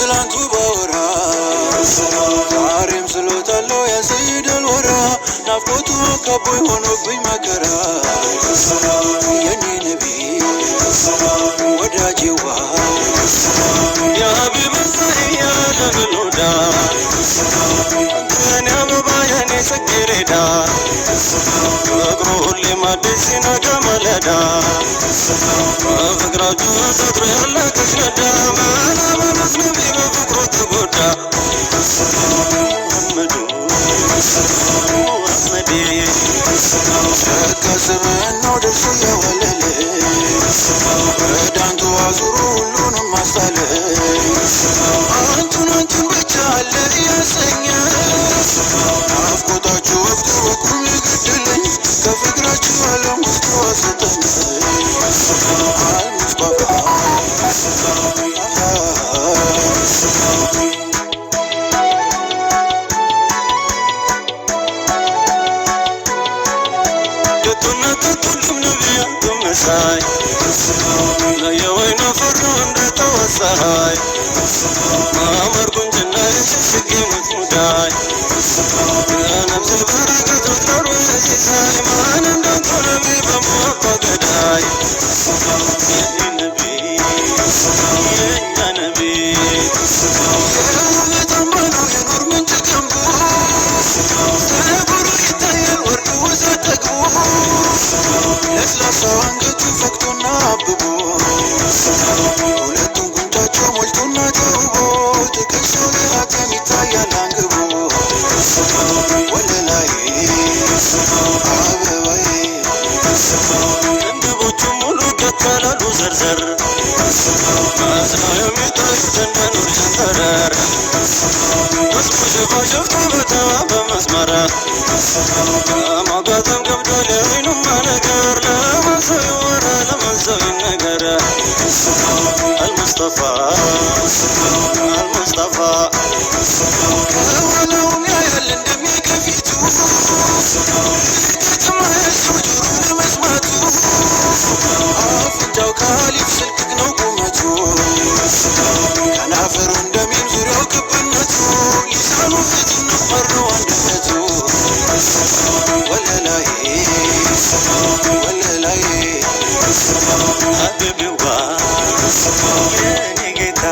ትላንቱ ባወራ ዛሬም ስሎታለው ያ ሰይድ አልወራ ናፍቆቱ ከቦይ ሆኖብኝ መከራ የኔ ነቢ ወዳጄዋ ያ ሀቢብ ያ ለምሎዳ አንተን አበባ የኔ ጽጌረዳ ፍቅሩ ሁሌም አዲስ ሲነጋ ማለዳ በፍቅራችሁ ሰጥሮ ያለቀሽ ነዳ መላበለስ ነቢ በፍቅሩ ተጎዳ ሙሐመዱ አህመዴ ሸካ ስብዕናው ደስ እያወለለ በዳንቱ አዙሮ ሁሉንም አሳለ አንቱን ብቻ አለ እያሰኘ ናፍቆታችሁ ወቅቱ በቁም ይገድለኝ ከፍቅራችሁ ዓለም ውስጥ ዋሰጠኝ አልሙስጠፋ كتنا نبيكم مساي لا يوين فروا عند توسعي ما أمركم جنة يشكي متمداي أنا بسبرك تطلع ويساي ما نندم نبي بموقع قداي يا نبي يا نبي يا تمنو يا نور من جنبو سيبرو يتايل ورد وزتقو ለስላሳው አንገቱ ፈክቶና አብቦ ሁለቱም ጉንጫቸው ሞልቶና ተውቦ ትከሻው ላይ ሀተም ይታያል አንግቦ ወለላዬ አበባዬ ቅንድቦቹ ሙሉ ከተላሉ ዘርዘር ማዝናው የሚታዩት እንደ ኑር ሸንተረር እስኩ ሽፋሽፍቱ በተዋበ መስመር ማጋጠም ገብቷል የወይኑማ ነገር ለማሰው ይወራ ለማሰው ይነገር አልሙስጠፋ አልሙስጠፋ ከኋላውም ያያል እንደሚከፊቱ ከተማያቸው ጆሮ ለመስማቱ አፍንጫው ከአሊፍ ስልክክ ነው ቁመቱ ከናፈሩ እንደሚም ዙሪያው ክብነቱ ሊሳኑ ፊቱን ነው መረው አንድነቱ ወለላዬ ወለላዬ ሀቢብዋ የኔ ጌታ